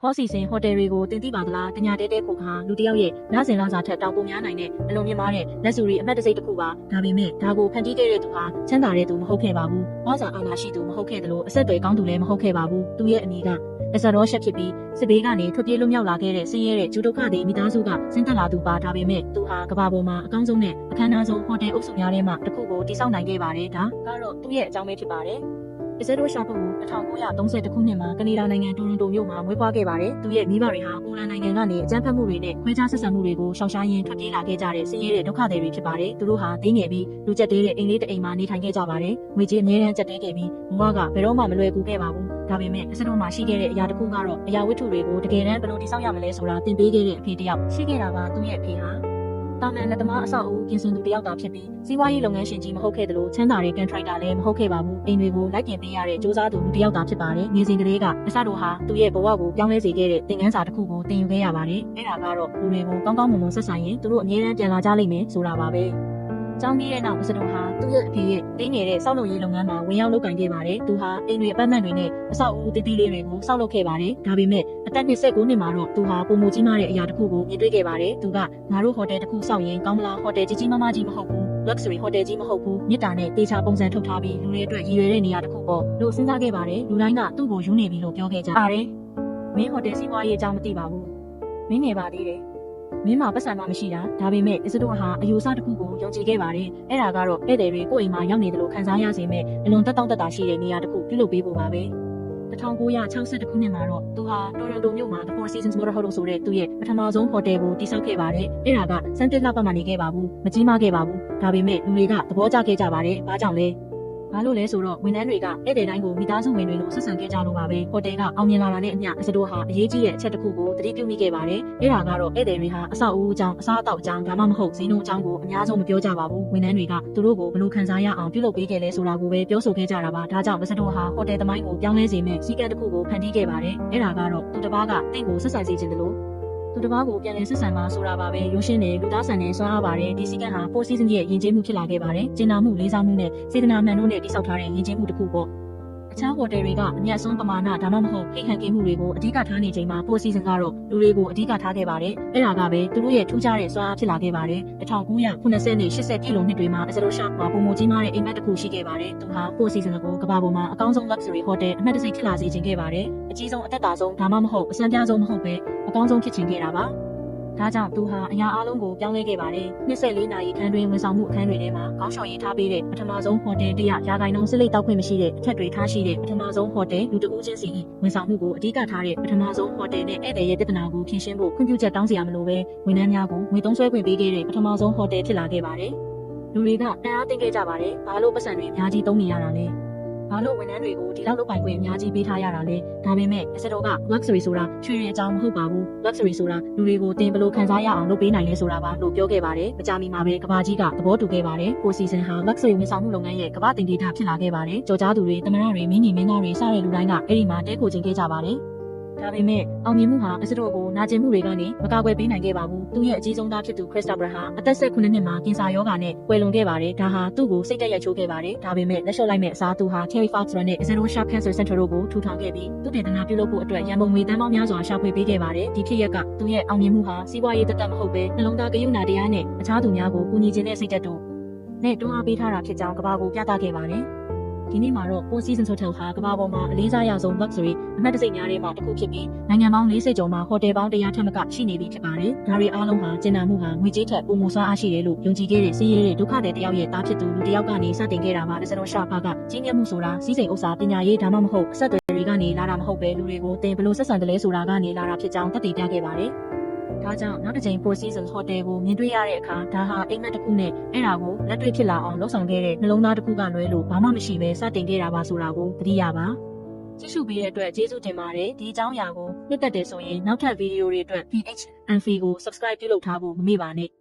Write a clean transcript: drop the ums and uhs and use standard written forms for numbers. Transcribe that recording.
ဟောစီစဉ်ဟိုတယ်တွေကိုတင်သိပါသလားတညာတဲတဲခုခါလူတယောက်ရဲ့လစဉ်လစာထက်တောင်ပိုများနိုင်တဲ့အလုံးမြင့်မားတဲ့လက်စုရီအမှတ်တစိတ်တစ်ခုပါဒါပေမဲ့ဒါကိုဖန်တီးခဲ့တဲ့သူဟာချမ်းသာတဲ့သူမဟုတ်ခဲ့ပါဘူး။ဩဇာအာဏာရှိသူမဟုတ်ခဲ့သလိုအဆက်အသွယ်ကောင်းသူလည်းမဟုတ်ခဲ့ပါဘူး။သူရဲ့အမည်ကလက်စရောရှက်ဖြစ်ပြီးစစ်ဘေးကနေထွက်ပြေးလွတ်မြောက်လာခဲ့တဲ့ဆင်းရဲတဲ့ဂျူဒိုခသည်မိသားစုကဆင်းသက်လာသူပါဒါပေမဲ့သူဟာကမ္ဘာပေါ်မှာအကောင်းဆုံးနဲ့အခမ်းအနားဆုံးဟိုတယ်အုပ်စုများထဲမှာတစ်ခုကိုတည်ဆောက်နိုင်ခဲ့ပါတယ်ဒါကတော့သူ့ရဲ့အကြောင်းပဲဖြစ်ပါတယ်။လက်စရောရှက်ကို1930ခုနှစ်မှာကနေဒါနိုင်ငံတိုရွန်တိုမြို့မှာမွေးဖွားခဲ့ပါတယ်။သူရဲ့မိဘတွေဟာပိုလန်နိုင်ငံကနေအကြမ်းဖက်မှုတွေနဲ့ခွဲခြားဆက်ဆံမှုတွေကိုရှောင်ရှားရင်းထွက်ပြေးလာခဲ့ကြတဲ့ဆင်းရဲတဲ့ဒုက္ခသည်တွေဖြစ်ပါတယ်။သူတို့ဟာဒိငယ်ပြီးလူကျက်သေးတဲ့အိမ်လေးတစ်အိမ်မှာနေထိုင်ခဲ့ကြပါတယ်။ငွေကြေးအများကြီးကျက်သေးခဲ့ပြီးဘဝကဘယ်တော့မှမလွယ်ကူခဲ့ပါဘူး။ဒါပေမဲ့အစတော့မှရှိခဲ့တဲ့အရာတစ်ခုကတော့အရာဝတ္ထုတွေကိုတကယ်တမ်းဘယ်လိုတည်ဆောက်ရမလဲဆိုတာသင်ပေးခဲ့တဲ့အဖေတစ်ယောက်ရှိခဲ့တာပါသူ့ရဲ့အဖေဟာတာမန်လက်သမားအဆောက်အဦပြင်ဆင်သူတယောက်သာဖြစ်ပြီးစီးပွားရေးလုပ်ငန်းရှင်ကြီးမဟုတ်ခဲ့သလိုချမ်းသာတဲ့ကန်ထရိုက်တာလည်းမဟုတ်ခဲ့ပါဘူးအိမ်တွေကိုလိုက်ပြင်ပေးရတဲ့စူးစမ်းသူလူတယောက်သာဖြစ်ပါတယ်နေစဉ်ကလေးကအစတို့ဟာသူ့ရဲ့ဘဝကိုပြောင်းလဲစေခဲ့တဲ့သင်ခန်းစာတစ်ခုကိုသင်ယူခဲ့ရပါတယ်အဲ့ဒါကတော့လူတွေကိုကောင်းကောင်းမွန်မွန်ဆက်ဆံရင်သူတို့အမြဲတမ်းပြန်လာကြလိမ့်မယ်ဆိုတာပါပဲကျောင်းပြီးတဲ့နောက်အစတို့ဟာသူ့ရဲ့အဖေရဲ့တင်းငယ်တဲ့စောက်လုပ်ရေးလုပ်ငန်းမှာဝင်ရောက်လုပ်ကိုင်ခဲ့ပါတယ်။သူဟာအိမ်တွေအပတ်မှန်တွေနဲ့အဆောက်အဦတည်တည်လေးတွေကိုစောက်လုပ်ခဲ့ပါတယ်။ဒါပေမဲ့အသက်29နှစ်မှာတော့သူဟာပုံမကြီးမားတဲ့အရာတစ်ခုကိုမြင်တွေ့ခဲ့ပါတယ်။သူကငါတို့ဟိုတယ်တစ်ခုစောက်ရင်ကောင်းမလားဟိုတယ်ကြီးကြီးမားမားကြီးမဟုတ်ဘူး luxury ဟိုတယ်ကြီးမဟုတ်ဘူးမြစ်တာနဲ့တေချာပုံစံထုတ်ထားပြီးလူတွေအတွက်ရည်ရွယ်တဲ့နေရာတစ်ခုပေါ့လို့စဉ်းစားခဲ့ပါတယ်။လူတိုင်းကသူ့ကိုယူနေပြီလို့ပြောခဲ့ကြပါတယ်။မင်းဟိုတယ်စီးပွားရေးအကြောင်းမသိပါဘူး။မင်းငယ်ပါသေးတယ်။မင်းမှာပတ်စံမှမရှိတာဒါပေမဲ့အစတို့ဟာအယူအဆတစ်ခုကိုယုံကြည်ခဲ့ပါတယ်အဲ့ဒါကတော့ဧည့်သည်တွေကိုယ့်အိမ်မှာရောက်နေတယ်လို့ခံစားရစေမဲ့အလွန်တက်တောင့်တက်တာရှိတဲ့နေရာတစ်ခုပြုလုပ်ပေးဖို့ပါပဲ1962ခုနှစ်မှာတော့သူဟာတိုရွန်တိုမြို့မှာ The Four Seasons Motor Hotel ဆိုတဲ့သူ့ရဲ့ပထမဆုံးဟိုတယ်ကိုတည်ဆောက်ခဲ့ပါတယ်အဲ့ဒါကစမ်းတစ်လောက်မှနေခဲ့ပါဘူးမကြီးမားခဲ့ပါဘူးဒါပေမဲ့လူတွေကသဘောကျခဲ့ကြပါတယ်ဘာကြောင့်လဲဘာလို့လဲဆိုတော့ဝန်ထမ်းတွေကဧည့်သည်တိုင်းကိုမိသားစုဝင်တွေလိုဆက်ဆံခဲ့ကြလို့ပါပဲဟိုတယ်ကအောင်မြင်လာတာနဲ့အမျှအစတို့ဟာအရေးကြီးတဲ့အချက်တစ်ခုကိုသတိပြုမိခဲ့ပါတယ်အဲ့ဒါကတော့ဧည့်သည်တွေဟာအဆောက်အဦအကြောင်းအစားအသောက်အကြောင်းဒါမှမဟုတ်ဈေးနှုန်းအကြောင်းကိုအများဆုံးမပြောကြပါဘူးဝန်ထမ်းတွေကသူတို့ကိုဘယ်လိုခံစားရအောင်ပြုလုပ်ပေးခဲ့လဲဆိုတာကိုပဲပြောဆိုခဲ့ကြတာပါဒါကြောင့်အစတို့ဟာဟိုတယ်သမိုင်းကိုပြောင်းလဲစေမဲ့စီကံတစ်ခုကိုဖန်တီးခဲ့ပါတယ်အဲ့ဒါကတော့သူတစ်ပါးကတင့်ကိုဆက်ဆံစေခြင်းတလို့သူတစ်ပါးကိုပြန်လည်ဆက်ဆံမှာဆိုတာပါပဲရိုးရှင်းတယ်လူသားဆန်တယ်စွမ်းအားပါတယ်ဒီစီကံဟာ4 season ရဲ့ယဉ်ကျေးမှုဖြစ်လာခဲ့ပါတယ်ကျင်နာမှုလေးစားမှုနဲ့စေတနာမှန်တို့နဲ့တိစောက်ထားတဲ့ယဉ်ကျေးမှုတစ်ခုပေါ့အခြားဟိုတယ်တွေကအမြတ်ဆုံးပမာဏဒါမှမဟုတ်ခိခံကိမှုတွေကိုအဓိကထားနေချိန်မှာ4 season ကတော့လူတွေကိုအဓိကထားခဲ့ပါတယ်အဲ့ဒါကပဲသူတို့ရဲ့ထူးခြားတဲ့စွမ်းအားဖြစ်လာခဲ့ပါတယ်1990နဲ့80ပြည့်လွန်နှစ်တွေမှာအစလိုရှာမှာပုံမကြီးမားတဲ့အိမ်မက်တစ်ခုရှိခဲ့ပါတယ်သူဟာ4 season ကိုကမ္ဘာပေါ်မှာအကောင်းဆုံး luxury hotel အမှတ်တရဖြစ်လာစေခြင်းခဲ့ပါတယ်အကြီးဆုံးအသက်တာဆုံးဒါမှမဟုတ်အစမ်းပြားဆုံးမဟုတ်ပဲအကောင်းဆုံးဖြစ်ခြင်းခဲ့တာပါဒါကြောင့်သူဟာအရာအလုံးကိုပြောင်းလဲခဲ့ပါတယ်24နာရီခန်းတွင်ဝန်ဆောင်မှုအခန်းတွေထဲမှာကောင်းရှော်ရေးထားပေးတဲ့ပထမဆုံးဟိုတယ်100ရာခိုင်နှုန်းစစ်လိပ်တောက်ခွင့်မရှိတဲ့အထက်တွေထားရှိတဲ့ပထမဆုံးဟိုတယ်လူတဦးချင်းစီဝန်ဆောင်မှုကိုအဓိကထားတဲ့ပထမဆုံးဟိုတယ်နဲ့ဧည့်သည်ရဲ့ပြဿနာကိုဖြေရှင်းဖို့ခွင့်ပြုချက်တောင်းစရာမလိုပဲဝန်ထမ်းများကိုငွေသုံးစွဲခွင့်ပေးခဲ့တဲ့ပထမဆုံးဟိုတယ်ဖြစ်လာခဲ့ပါတယ်လူတွေကတန်အားတင်ခဲ့ကြပါတယ်ဘာလို့ပတ်စံတွေအများကြီးသုံးနေရတာလဲဘာလို့ဝန်ထမ်းတွေကိုဒီလောက်လုပ်ပိုင်ခွင့်အများကြီးပေးထားရတာလဲဒါပေမဲ့အစတော့က luxury ဆိုတာရွှေရည်အကြောင်းမဟုတ်ပါဘူး luxury ဆိုတာလူတွေကိုတင်ဘလို့ခံစားရအောင်လုပ်ပေးနိုင်လဲဆိုတာပါလို့ပြောခဲ့ပါတယ်မကြာမီမှာပဲကဘာကြီးကသဘောတူခဲ့ပါတယ်4 season ဟာ luxury ဝန်ဆောင်မှုလုပ်ငန်းရဲ့ကဘာတင်ဒေတာဖြစ်လာခဲ့ပါတယ်ကြော်ကြားသူတွေတမနာတွေမင်းကြီးမင်းသားတွေစတဲ့လူတိုင်းကအဲ့ဒီမှာတဲခိုခြင်းခဲ့ကြပါတယ်ဒါပေမဲ့အောင်မြင်မှုဟာအစတော့ကိုနာကျင်မှုတွေကနေမကာကွယ်ပေးနိုင်ခဲ့ပါဘူးသူ့ရဲ့အကြီးဆုံးသားဖြစ်သူခရစ္စတိုဖာဟာအသက်19နှစ်မှာကင်ဆာရောဂါနဲ့ကွယ်လွန်ခဲ့ပါတယ်ဒါဟာသူ့ကိုစိတ်တက်ရိုက်ချိုးခဲ့ပါတယ်ဒါပေမဲ့လက်လျှော့လိုက်မဲ့အစားသူဟာ Terry Fox နဲ့ Zero Sharp Cancer Center တို့ကိုထူထောင်ခဲ့ပြီးသူ့ဒေသနာပြုလုပ်ဖို့အတွက်ရန်ပုံငွေတန်းပေါင်းများစွာရှာဖွေပေးခဲ့ပါတယ်ဒီဖြစ်ရက်ကသူ့ရဲ့အောင်မြင်မှုဟာစီးပွားရေးတက်တက်မဟုတ်ပဲနှလုံးသားကရုဏာတရားနဲ့အခြားသူများကိုကူညီခြင်းနဲ့စိတ်တက်တို့နဲ့တွန်းအားပေးထားတာဖြစ်ကြောင်းကမ္ဘာကိုပြသခဲ့ပါတယ်ဒီနေ့မှာတော့ Four Seasons Hotel ဟာကမ္ဘာပေါ်မှာအလေးစားရဆုံး luxury အမှတ်တရများထဲမှာတစ်ခုဖြစ်ပြီးနိုင်ငံပေါင်း40ကျော်မှာဟိုတယ်ပေါင်း100ထက်မကရှိနေပြီဖြစ်ပါတယ်။ဒါတွေအားလုံးဟာကျင်နာမှုဟာငွေကြေးထက်ပိုမိုစွမ်းအားရှိတယ်လို့ယုံကြည်ခဲ့တဲ့စည်ရဲတဲ့ဒုက္ခသည်တယောက်ရဲ့သားဖြစ်သူလူတယောက်ကနေစတင်ခဲ့တာပါ။လက်စတော်ရှာဖာကကြီးမြတ်မှုဆိုတာစီးစိမ်ဥစ္စာပညာရေးဒါမှမဟုတ်အဆက်အသွယ်တွေကနေလာတာမဟုတ်ပဲလူတွေကိုသင်ဘယ်လိုဆက်ဆံတယ်လဲဆိုတာကနေလာတာဖြစ်ကြောင်းသက်သေပြခဲ့ပါတယ်။ဒါကြောင့်နောက်တစ်ချိန် Four Seasons Hotel ကိုမြင်တွေ့ရတဲ့အခါဒါဟာအိမ်မက်တစ်ခုနဲ့အဲ့ဒါကိုလက်တွေ့ဖြစ်လာအောင်လှုပ်ဆောင်ခဲ့တဲ့နှလုံးသားတစ်ခုကလွဲလို့ဘာမှမရှိပဲစတင်ခဲ့တာပါဆိုတာကိုသတိရပါကြည့်ရှုပေးတဲ့အတွက်ကျေးဇူးတင်ပါတယ်ဒီအကြောင်းအရာကိုနှစ်သက်တယ်ဆိုရင်နောက်ထပ်ဗီဒီယိုတွေအတွက် PH and Fee ကို subscribe ပြုလုပ်ထားဖို့မမေ့ပါနဲ့